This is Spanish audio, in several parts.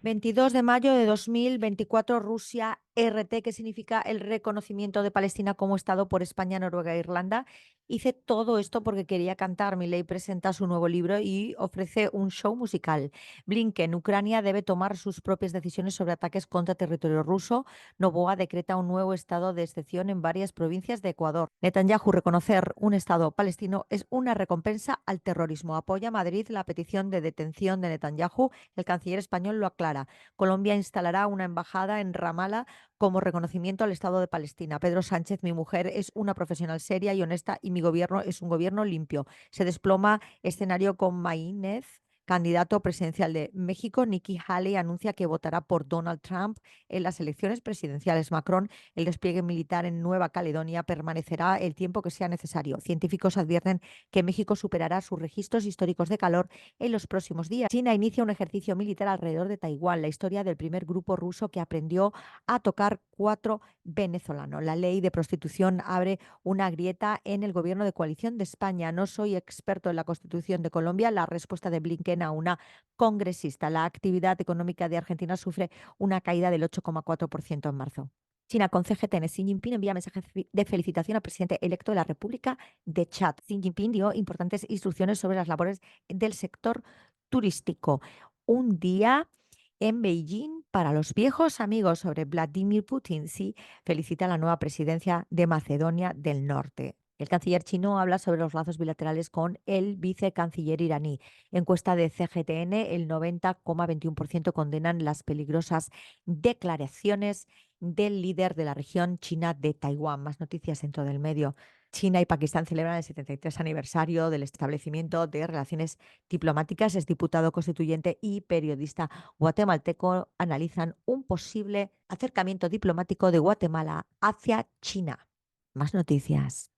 22 de mayo de 2024, Rusia RT, que significa el reconocimiento de Palestina como Estado por España, Noruega e Irlanda. Hice todo esto porque quería cantar. Milei presenta su nuevo libro y ofrece un show musical. Blinken, Ucrania debe tomar sus propias decisiones sobre ataques contra territorio ruso. Noboa decreta un nuevo estado de excepción en varias provincias de Ecuador. Netanyahu, reconocer un Estado palestino es una recompensa al terrorismo. Apoya Madrid la petición de detención de Netanyahu. El canciller español lo aclara. Colombia instalará una embajada en Ramallah como reconocimiento al Estado de Palestina. Pedro Sánchez, mi mujer es una profesional seria y honesta y mi gobierno es un gobierno limpio. Se desploma escenario con Maínez, candidato presidencial de México. Nikki Haley anuncia que votará por Donald Trump en las elecciones presidenciales. Macron, el despliegue militar en Nueva Caledonia permanecerá el tiempo que sea necesario. Científicos advierten que México superará sus registros históricos de calor en los próximos días. China inicia un ejercicio militar alrededor de Taiwán. La historia del primer grupo ruso que aprendió a tocar cuatro venezolano. La ley de prostitución abre una grieta en el gobierno de coalición de España. No soy experto en la Constitución de Colombia. La respuesta de Blinken a una congresista. La actividad económica de Argentina sufre una caída del 8,4% en marzo. China con CGTN. Xi Jinping envía mensajes de felicitación al presidente electo de la República de Chad. Xi Jinping dio importantes instrucciones sobre las labores del sector turístico. Un día en Beijing para los viejos amigos sobre Vladimir Putin. Sí, felicita a la nueva presidencia de Macedonia del Norte. El canciller chino habla sobre los lazos bilaterales con el vicecanciller iraní. Encuesta de CGTN, el 90,21% condenan las peligrosas declaraciones del líder de la región china de Taiwán. Más noticias dentro del medio. China y Pakistán celebran el 73 aniversario del establecimiento de relaciones diplomáticas. El diputado constituyente y periodista guatemalteco analizan un posible acercamiento diplomático de Guatemala hacia China. Más noticias.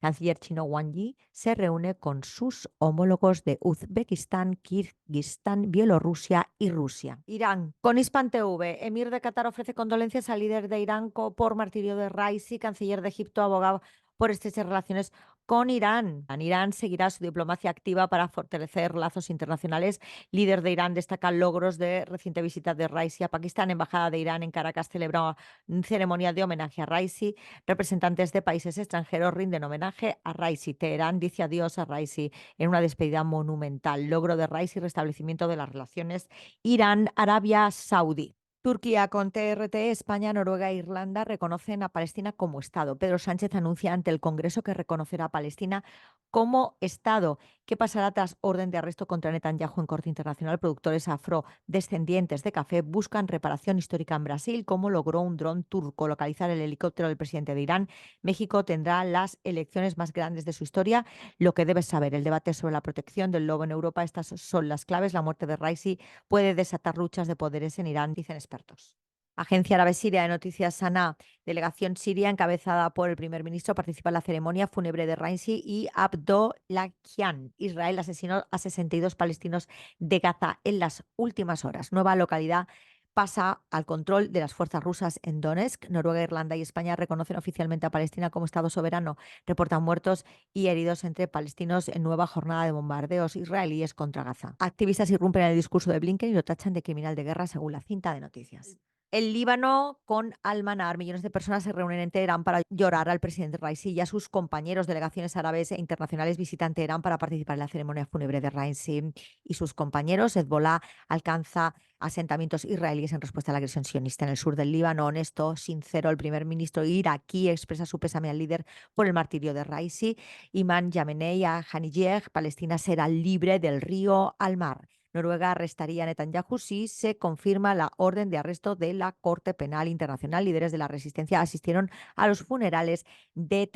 Canciller chino Wang Yi se reúne con sus homólogos de Uzbekistán, Kirguistán, Bielorrusia y Rusia. Irán. Con Hispan TV, Emir de Qatar ofrece condolencias al líder de Irán por martirio de Raisi. Canciller de Egipto aboga por estrechas relaciones con Irán. Irán seguirá su diplomacia activa para fortalecer lazos internacionales. Líder de Irán destaca logros de reciente visita de Raisi a Pakistán. Embajada de Irán en Caracas celebra ceremonia de homenaje a Raisi. Representantes de países extranjeros rinden homenaje a Raisi. Teherán dice adiós a Raisi en una despedida monumental. Logro de Raisi y restablecimiento de las relaciones Irán-Arabia Saudí. Turquía con TRT, España, Noruega e Irlanda reconocen a Palestina como Estado. Pedro Sánchez anuncia ante el Congreso que reconocerá a Palestina como Estado. ¿Qué pasará tras orden de arresto contra Netanyahu en Corte Internacional? Productores afrodescendientes de café buscan reparación histórica en Brasil. ¿Cómo logró un dron turco localizar el helicóptero del presidente de Irán? México tendrá las elecciones más grandes de su historia. Lo que debes saber, el debate sobre la protección del lobo en Europa. Estas son las claves. La muerte de Raisi puede desatar luchas de poderes en Irán, dicen expertos. Agencia Árabe Siria de Noticias Sana, delegación siria encabezada por el primer ministro, participa en la ceremonia fúnebre de Raisi y Abdollahian. Israel asesinó a 62 palestinos de Gaza en las últimas horas. Nueva localidad pasa al control de las fuerzas rusas en Donetsk. Noruega, Irlanda y España reconocen oficialmente a Palestina como Estado soberano. Reportan muertos y heridos entre palestinos en nueva jornada de bombardeos israelíes contra Gaza. Activistas irrumpen en el discurso de Blinken y lo tachan de criminal de guerra según la cinta de noticias. El Líbano con Al-Manar. Millones de personas se reúnen en Teherán para llorar al presidente Raisi y a sus compañeros. Delegaciones árabes e internacionales visitan Teherán para participar en la ceremonia fúnebre de Raisi y sus compañeros. Hezbollah alcanza asentamientos israelíes en respuesta a la agresión sionista en el sur del Líbano. Honesto, sincero, el primer ministro iraquí expresa su pésame al líder por el martirio de Raisi. Imam Yamenei a Haniyeh, Palestina será libre del río al mar. Noruega arrestaría a Netanyahu si se confirma la orden de arresto de la Corte Penal Internacional. Líderes de la resistencia asistieron a los funerales de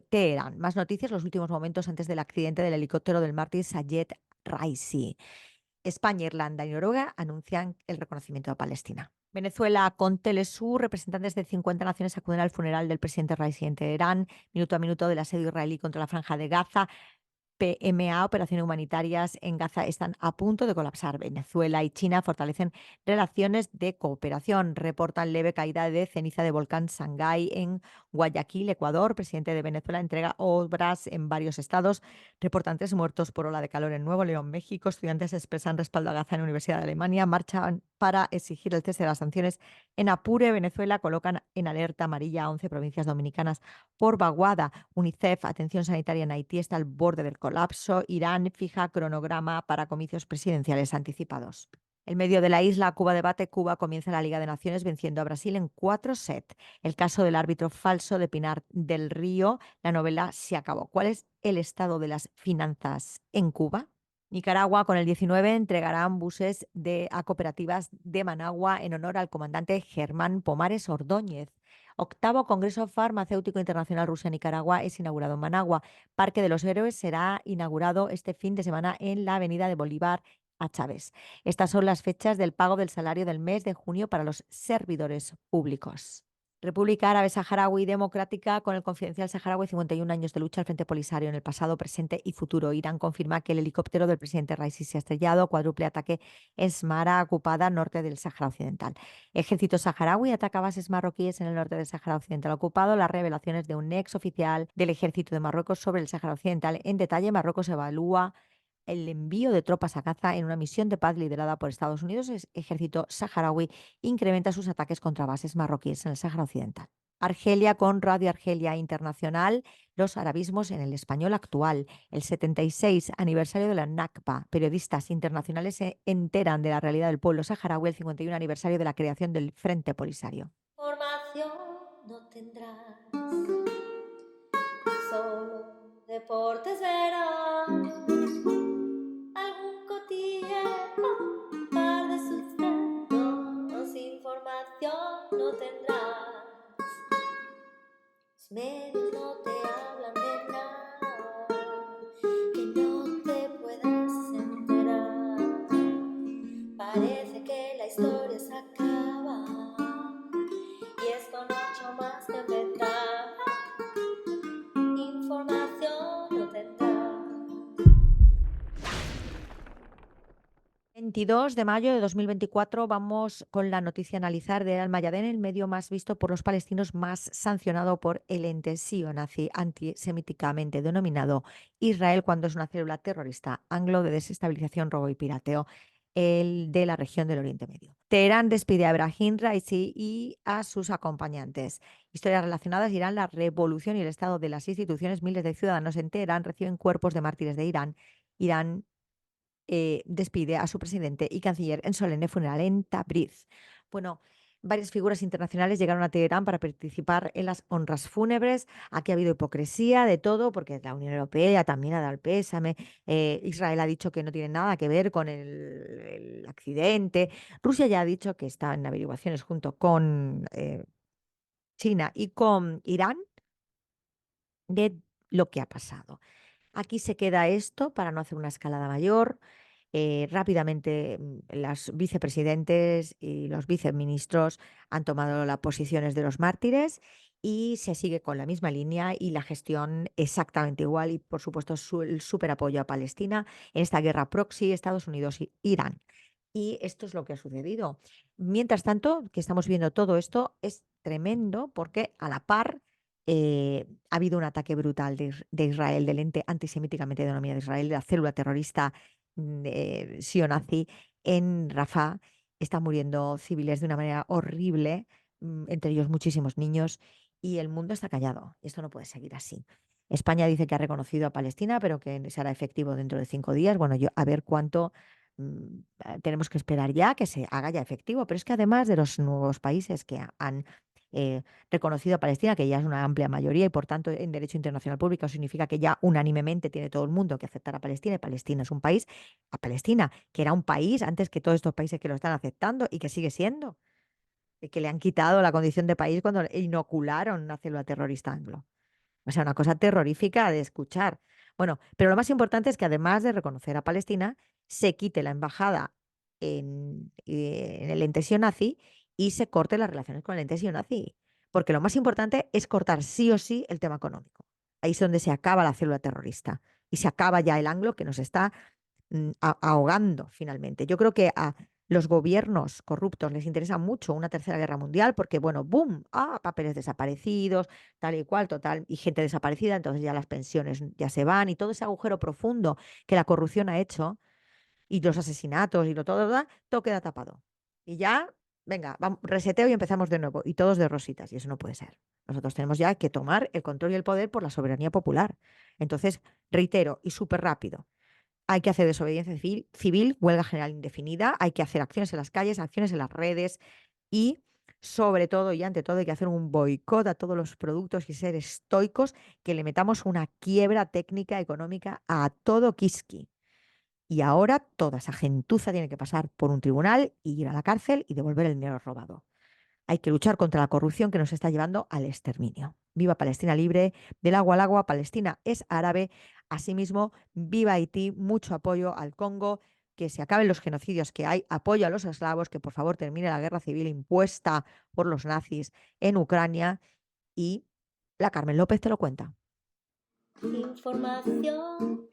Teherán. Más noticias, los últimos momentos antes del accidente del helicóptero del mártir Sayed Raisi. España, Irlanda y Noruega anuncian el reconocimiento de Palestina. Venezuela con Telesur, representantes de 50 naciones acuden al funeral del presidente Raisi en Teherán. Minuto a minuto del asedio israelí contra la Franja de Gaza. PMA, operaciones humanitarias en Gaza, están a punto de colapsar. Venezuela y China fortalecen relaciones de cooperación. Reportan leve caída de ceniza de volcán Sangay en Guayaquil, Ecuador. Presidente de Venezuela entrega obras en varios estados. Reportan 3 muertos por ola de calor en Nuevo León, México. Estudiantes expresan respaldo a Gaza en la Universidad de Alemania. Marchan para exigir el cese de las sanciones en Apure. Venezuela colocan en alerta amarilla a 11 provincias dominicanas por vaguada. UNICEF, atención sanitaria en Haití está al borde del colapso. Irán fija cronograma para comicios presidenciales anticipados. En medio de la isla, Cuba debate. Cuba comienza la Liga de Naciones venciendo a Brasil en 4 sets. El caso del árbitro falso de Pinar del Río, la novela se acabó. ¿Cuál es el estado de las finanzas en Cuba? Nicaragua, con el 19, entregarán buses a cooperativas de Managua en honor al comandante Germán Pomares Ordóñez. Octavo Congreso Farmacéutico Internacional Rusia-Nicaragua es inaugurado en Managua. Parque de los Héroes será inaugurado este fin de semana en la Avenida de Bolívar a Chávez. Estas son las fechas del pago del salario del mes de junio para los servidores públicos. República Árabe Saharaui Democrática, con el Confidencial Saharaui, 51 años de lucha al Frente Polisario en el pasado, presente y futuro. Irán confirma que el helicóptero del presidente Raisi se ha estrellado. Cuádruple ataque en Smara, ocupada norte del Sáhara Occidental. Ejército saharaui ataca bases marroquíes en el norte del Sáhara Occidental ocupado. Las revelaciones de un ex oficial del ejército de Marruecos sobre el Sáhara Occidental. En detalle, Marruecos evalúa el envío de tropas a Gaza en una misión de paz liderada por Estados Unidos. El ejército saharaui incrementa sus ataques contra bases marroquíes en el Sáhara Occidental. Argelia, con Radio Argelia Internacional, los arabismos en el español actual. El 76 aniversario de la Nakba. Periodistas internacionales se enteran de la realidad del pueblo saharaui. El 51 aniversario de la creación del Frente Polisario. Formación no tendrás, solo deportes verás. Algún cotilleo, un par de sustratos, información no tendrás. Los medios no te hablan de nada que no te puedas enterar. Parece que la historia se acaba y esto no ha hecho más que empezar. Información no tendrás. 22 de mayo de 2024, vamos con la noticia a analizar de Al Mayadén, el medio más visto por los palestinos, más sancionado por el ente nazi antisemíticamente denominado Israel, cuando es una célula terrorista anglo de desestabilización, robo y pirateo, el de la región del Oriente Medio. Teherán despide a Ebrahim Raisi y a sus acompañantes. Historias relacionadas: Irán, la revolución y el estado de las instituciones. Miles de ciudadanos en Teherán reciben cuerpos de mártires de Irán. Irán despide a su presidente y canciller en solemne funeral en Tabriz. Bueno, varias figuras internacionales llegaron a Teherán para participar en las honras fúnebres. Aquí ha habido hipocresía de todo, porque la Unión Europea también ha dado el pésame. Israel ha dicho que no tiene nada que ver con el accidente. Rusia ya ha dicho que está en averiguaciones junto con China y con Irán de lo que ha pasado. Aquí se queda esto para no hacer una escalada mayor. Rápidamente, los vicepresidentes y los viceministros han tomado las posiciones de los mártires y se sigue con la misma línea y la gestión exactamente igual, y por supuesto el súper apoyo a Palestina en esta guerra proxy, Estados Unidos y Irán. Y esto es lo que ha sucedido. Mientras tanto, que estamos viendo todo esto, es tremendo porque a la par ha habido un ataque brutal de Israel, del ente antisemíticamente denominado Israel, de la célula terrorista sionazi en Rafah. Están muriendo civiles de una manera horrible, entre ellos muchísimos niños, y el mundo está callado. Esto no puede seguir así. España dice que ha reconocido a Palestina, pero que será efectivo dentro de 5 días. Bueno, a ver cuánto tenemos que esperar ya que se haga ya efectivo. Pero es que además de los nuevos países que han reconocido a Palestina, que ya es una amplia mayoría y por tanto en derecho internacional público significa que ya unánimemente tiene todo el mundo que aceptar a Palestina, y Palestina es un país, a Palestina, que era un país antes que todos estos países que lo están aceptando y que sigue siendo, y que le han quitado la condición de país cuando inocularon una célula terrorista anglo. O sea, una cosa terrorífica de escuchar. Bueno, pero lo más importante es que además de reconocer a Palestina, se quite la embajada en el ente nazi y se corte las relaciones con el ente nazi. Porque lo más importante es cortar sí o sí el tema económico. Ahí es donde se acaba la célula terrorista. y se acaba ya el anglo que nos está ahogando finalmente. Yo creo que a los gobiernos corruptos les interesa mucho una tercera guerra mundial porque, bueno, boom, papeles desaparecidos, tal y cual, total, y gente desaparecida, entonces ya las pensiones ya se van y todo ese agujero profundo que la corrupción ha hecho y los asesinatos y todo, todo queda tapado. Y ya, venga, vamos, reseteo y empezamos de nuevo y todos de rositas y eso no puede ser. Nosotros tenemos ya que tomar el control y el poder por la soberanía popular. Entonces, reitero y súper rápido. Hay que hacer desobediencia civil, huelga general indefinida, hay que hacer acciones en las calles, acciones en las redes y, sobre todo y ante todo, hay que hacer un boicot a todos los productos y ser estoicos, que le metamos una quiebra técnica, económica a todo Kiski. Y ahora toda esa gentuza tiene que pasar por un tribunal y ir a la cárcel y devolver el dinero robado. Hay que luchar contra la corrupción que nos está llevando al exterminio. Viva Palestina libre, del agua al agua, Palestina es árabe. Asimismo, viva Haití, mucho apoyo al Congo, que se acaben los genocidios que hay, apoyo a los eslavos, que por favor termine la guerra civil impuesta por los nazis en Ucrania y la Carmen López te lo cuenta. Información